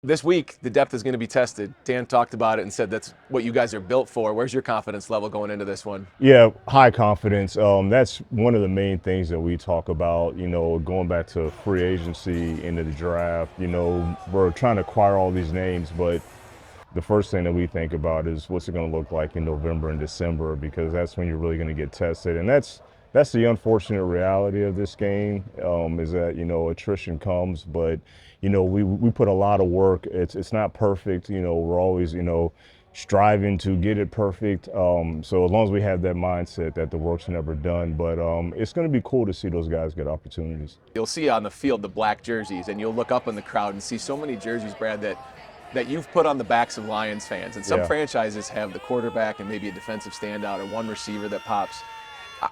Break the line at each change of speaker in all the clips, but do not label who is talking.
This week, the depth is going to be tested. Dan talked about it and said that's what you guys are built for. Where's your confidence level going into this one?
Yeah, high confidence. That's one of the main things that we talk about, going back to free agency into the draft. We're trying to acquire all these names, but the first thing that we think about is what's it going to look like in November and December, because that's when you're really going to get tested. And that's the unfortunate reality of this game, is that, attrition comes, but, we put a lot of work. It's not perfect. We're always, striving to get it perfect. So as long as we have that mindset that the work's never done, but it's going to be cool to see those guys get opportunities.
You'll see on the field the black jerseys, and you'll look up in the crowd and see so many jerseys, Brad, that you've put on the backs of Lions fans. And some
Yeah.
franchises have the quarterback and maybe a defensive standout or one receiver that pops.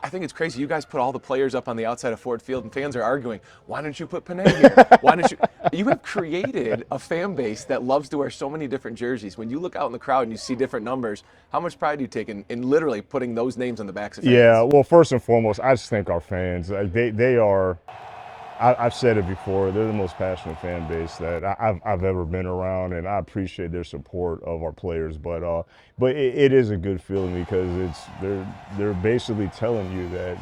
I think it's crazy. You guys put all the players up on the outside of Ford Field, and fans are arguing, why didn't you put Panay here? Why didn't you? You have created a fan base that loves to wear so many different jerseys. When you look out in the crowd and you see different numbers, how much pride do you take in literally putting those names on the backs of fans?
Yeah, well, first and foremost, I just think our fans, they are, I've said it before, they're the most passionate fan base that I've ever been around, and I appreciate their support of our players. But it is a good feeling because they're basically telling you that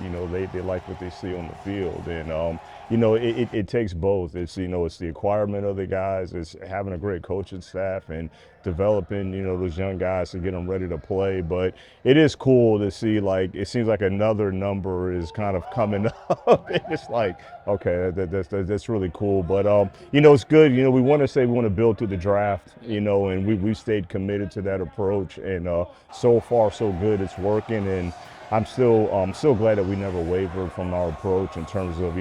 they like what they see on the field, and it takes both. It's the acquirement of the guys, it's having a great coaching staff, and developing those young guys to get them ready to play. But it is cool to see, like, it seems like another number is kind of coming up. And it's like, okay, that's really cool. But it's good. We want to build through the draft, and we've stayed committed to that approach, and so far so good. It's working, and I'm still glad that we never wavered from our approach in terms of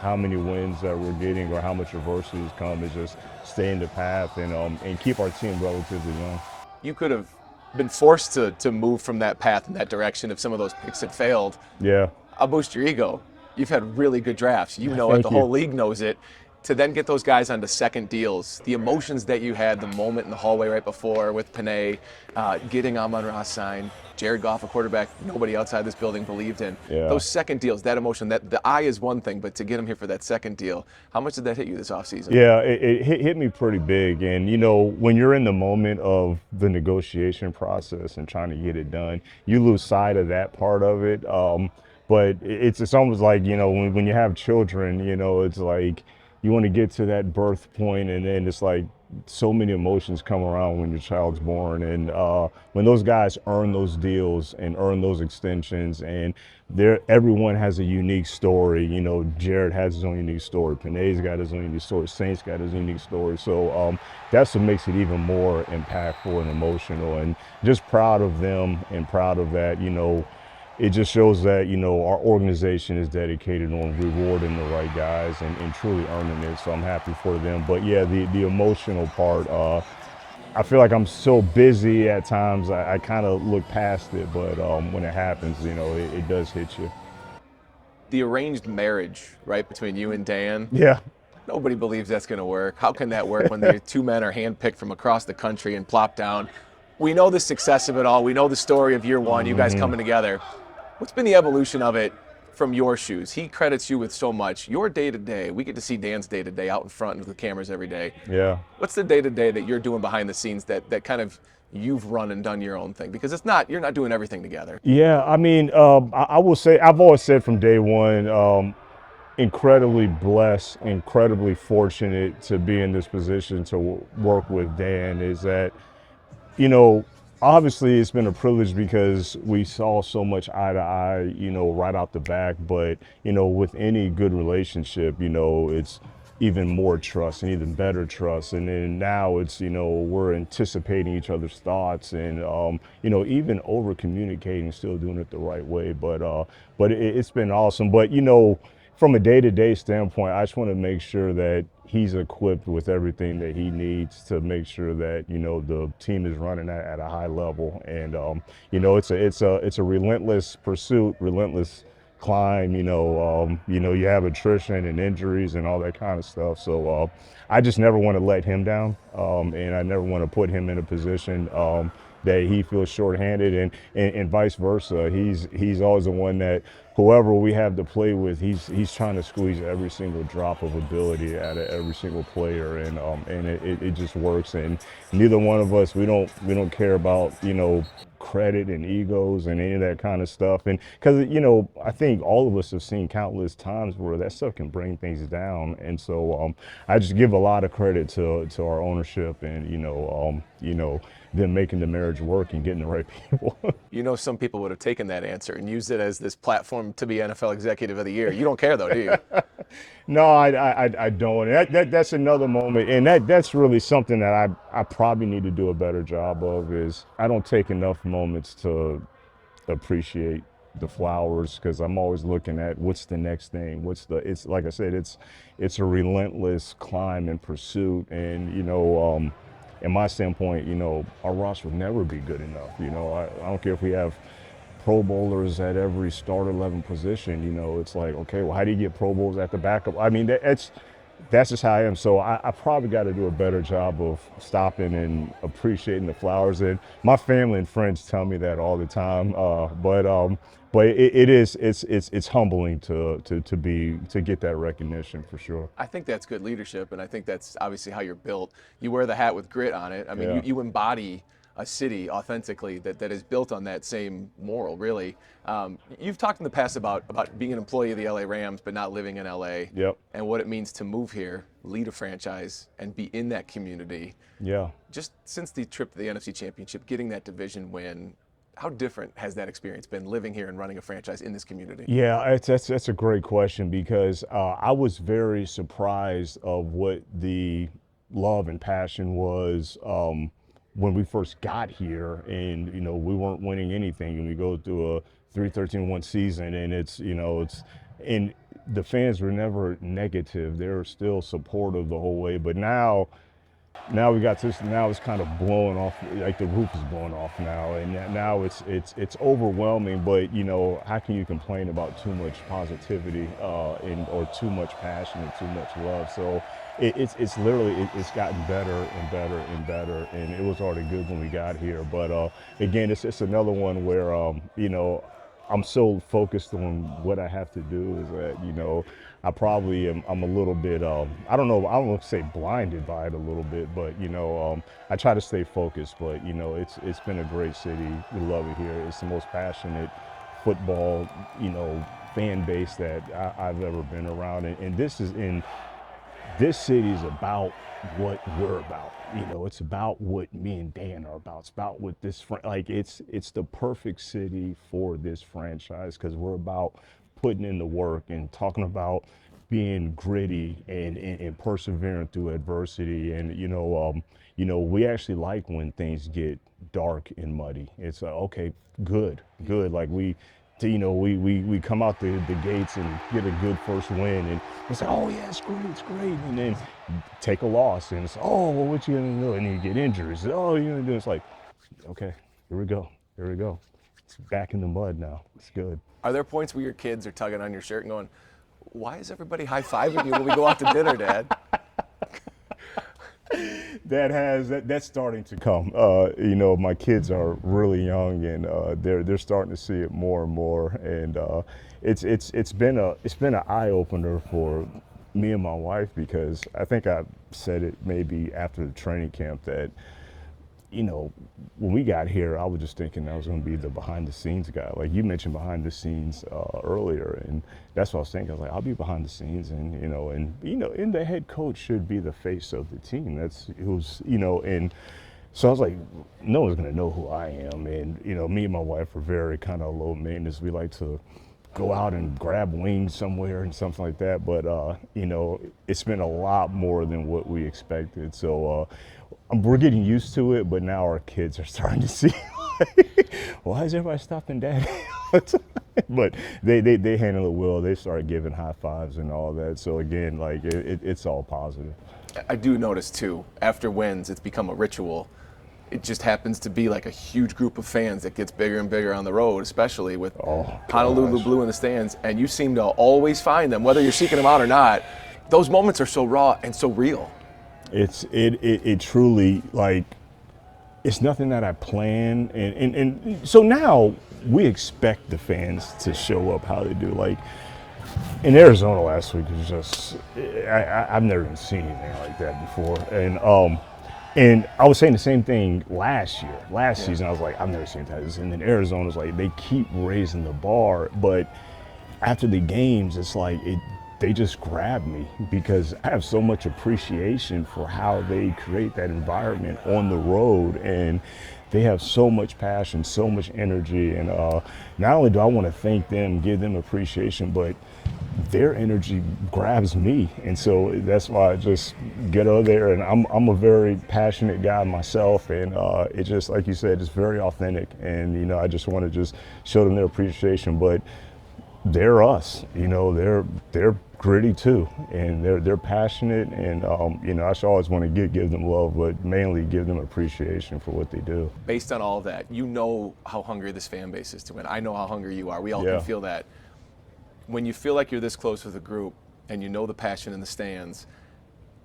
how many wins that we're getting or how much adversity has come. Is just stay in the path and keep our team relatively young.
You could have been forced to move from that path in that direction if some of those picks had failed.
Yeah.
I'll boost your ego. You've had really good drafts. You know it.
Thank
The
you.
whole league knows it. To then get those guys onto second deals, the emotions that you had, the moment in the hallway right before with Panay, getting Amon-Ra signed, Jared Goff, a quarterback nobody outside this building believed in.
Yeah.
Those second deals, that emotion, that the eye is one thing, but to get him here for that second deal, how much did that hit you this offseason?
Yeah, it hit me pretty big. And, when you're in the moment of the negotiation process and trying to get it done, you lose sight of that part of it. But it's almost like, when you have children, it's like you want to get to that birth point, and then it's like so many emotions come around when your child's born. And when those guys earn those deals and earn those extensions, and everyone has a unique story. Jared has his own unique story. Panay's got his own unique story. Saint's got his unique story. So that's what makes it even more impactful and emotional. And just proud of them and proud of that. It just shows that, our organization is dedicated on rewarding the right guys and truly earning it. So I'm happy for them. But yeah, the emotional part, I feel like I'm so busy at times, I kind of look past it. But when it happens, it does hit you.
The arranged marriage, right, between you and Dan,
Yeah.
nobody believes that's going to work. How can that work when the two men are handpicked from across the country and plopped down? We know the success of it all. We know the story of year one, you guys coming together. What's been the evolution of it from your shoes? He credits you with so much. Your day-to-day, we get to see Dan's day-to-day out in front of the cameras every day.
Yeah.
What's the day-to-day that you're doing behind the scenes that kind of you've run and done your own thing? Because you're not doing everything together.
Yeah, I mean, I will say, I've always said from day one, incredibly blessed, incredibly fortunate to be in this position to work with Dan. Is that, obviously it's been a privilege because we saw so much eye to eye, right out the back. But, with any good relationship, it's even more trust and even better trust. And then now it's, we're anticipating each other's thoughts and, even over communicating, still doing it the right way. But it's been awesome. But, from a day-to-day standpoint, I just want to make sure that he's equipped with everything that he needs to make sure that the team is running at a high level. And it's a relentless pursuit, relentless climb. You have attrition and injuries and all that kind of stuff. So I just never want to let him down, and I never want to put him in a position that he feels shorthanded, and vice versa. He's always the one that whoever we have to play with, he's trying to squeeze every single drop of ability out of every single player, and it just works. And neither one of us, we don't care about, credit and egos and any of that kind of stuff. And because, I think all of us have seen countless times where that stuff can bring things down. And so I just give a lot of credit to our ownership and, them making the marriage work and getting the right people.
Some people would have taken that answer and used it as this platform to be NFL Executive of the Year. You don't care though, do you?
No, I don't. That's another moment, and that's really something that I probably need to do a better job of. Is I don't take enough moments to appreciate the flowers, because I'm always looking at what's the next thing. It's like I said, it's a relentless climb and pursuit, and in my standpoint, our roster will never be good enough. I don't care if we have Pro Bowlers at every start 11 position. It's like, okay, well, how do you get Pro Bowls at the backup? I mean, that's just how I am. So I probably got to do a better job of stopping and appreciating the flowers. And my family and friends tell me that all the time. But it's humbling to get that recognition for sure.
I think that's good leadership, and I think that's obviously how you're built. You wear the hat with grit on it. I mean,
Yeah.
you embody a city authentically that is built on that same moral, really. You've talked in the past about being an employee of the LA Rams but not living in LA.
Yep.
And what it means to move here, lead a franchise, and be in that community.
Yeah.
Just since the trip to the NFC Championship, getting that division win, how different has that experience been, living here and running a franchise in this community?
Yeah, that's a great question, because I was very surprised of what the love and passion was when we first got here, and we weren't winning anything, and we go through a 3-13-1 season, and and the fans were never negative. They were still supportive the whole way. But now we got this. Now it's kind of blowing off, like the roof is blowing off now, and now it's overwhelming. But how can you complain about too much positivity or too much passion and too much love? So it's literally it's gotten better and better and better, and it was already good when we got here. But again, it's another one where I'm so focused on what I have to do, is that I probably I'm a little bit I don't know, I don't want to say blinded by it a little bit, but I try to stay focused. But it's been a great city. We love it here. It's the most passionate football fan base that I've ever been around, and this city is about what we're about. It's about what me and Dan are about. It's about what this it's the perfect city for this franchise, because we're about putting in the work and talking about being gritty and persevering through adversity. And we actually like when things get dark and muddy. It's okay, good. Like we come out the gates and get a good first win, and it's like, oh yeah, it's great. And then take a loss, and it's, oh, well, what you gonna do? And then you get injuries. Oh, you're gonna do? It's like, okay, here we go. It's back in the mud now. It's good.
Are there points where your kids are tugging on your shirt and going, why is everybody high-fiving you when we go out to dinner, Dad?
That's starting to come. My kids are really young, and they're starting to see it more and more. And it's been an eye opener for me and my wife, because I think I said it maybe after the training camp that when we got here, I was just thinking I was going to be the behind the scenes guy. Like you mentioned behind the scenes earlier, and that's what I was thinking. I was like, I'll be behind the scenes, and and the head coach should be the face of the team. And so I was like, no one's going to know who I am. And me and my wife are very kind of low maintenance. We like to go out and grab wings somewhere and something like that. But it's been a lot more than what we expected. So we're getting used to it, but now our kids are starting to see, why is everybody stopping Dad? But they handle it well. They start giving high fives and all that. So again, like it's all positive.
I do notice too, after wins, it's become a ritual. It just happens to be like a huge group of fans that gets bigger and bigger on the road, especially with Honolulu Blue in the stands. And you seem to always find them, whether you're seeking them out or not. Those moments are so raw and so real.
It truly, like, it's nothing that I plan. And so now we expect the fans to show up how they do. Like in Arizona last week, it was just I've never even seen anything like that before. And I was saying the same thing last year. Last season, I was like, I've never seen that. And then Arizona's like, they keep raising the bar, but after the games, it's like they just grab me because I have so much appreciation for how they create that environment on the road, and they have so much passion, so much energy, and not only do I want to thank them, give them appreciation, but their energy grabs me, and so that's why I just get over there. And I'm a very passionate guy myself, and it just, like you said, it's very authentic, and I just want to just show them their appreciation. But they're us, they're gritty too, and they're passionate, and I should always want to give them love, but mainly give them appreciation for what they do.
Based on all of that, how hungry this fan base is to win. I know how hungry you are. We all can feel that. When you feel like you're this close with a group and you know the passion in the stands,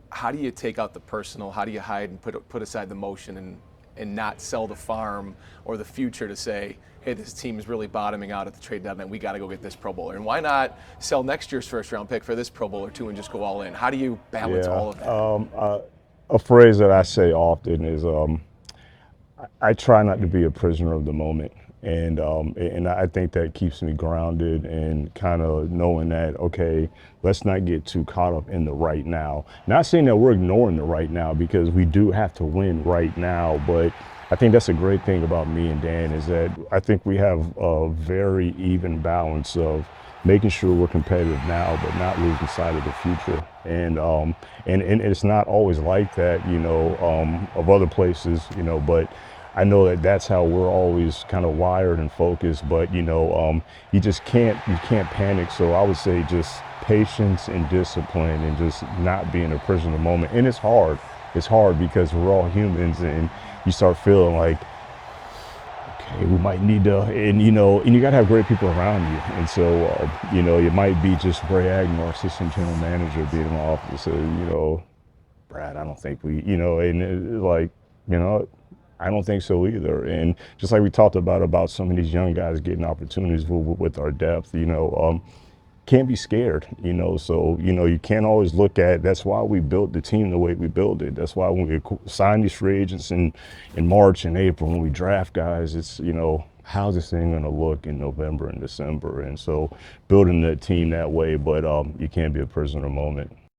how do you take out the personal? How do you hide and put aside the motion and not sell the farm or the future to say, hey, this team is really bottoming out at the trade deadline. We got to go get this Pro Bowler. And why not sell next year's first-round pick for this Pro Bowler too and just go all in? How do you balance all of that?
A phrase that I say often is I try not to be a prisoner of the moment. And I think that keeps me grounded and kind of knowing that, okay, let's not get too caught up in the right now. Not saying that we're ignoring the right now, because we do have to win right now, but I think that's a great thing about me and Dan, is that I think we have a very even balance of making sure we're competitive now, but not losing sight of the future. And it's not always like that, of other places, but I know that that's how we're always kind of wired and focused. But you just can't panic. So I would say just patience and discipline, and just not being a prisoner of the moment. And it's hard. It's hard because we're all humans, and you start feeling like, okay, we might need to, and you got to have great people around you. And so, it might be just Ray Agnew, assistant general manager, being in the office, Brad, I don't think we, and it's like, I don't think so either. And just like we talked about some of these young guys getting opportunities with our depth, can't be scared, so, you can't always look at, that's why we built the team the way we built it. That's why when we sign these free agents in March and April, when we draft guys, it's, how's this thing going to look in November and December? And so building that team that way, but you can't be a prisoner of the moment.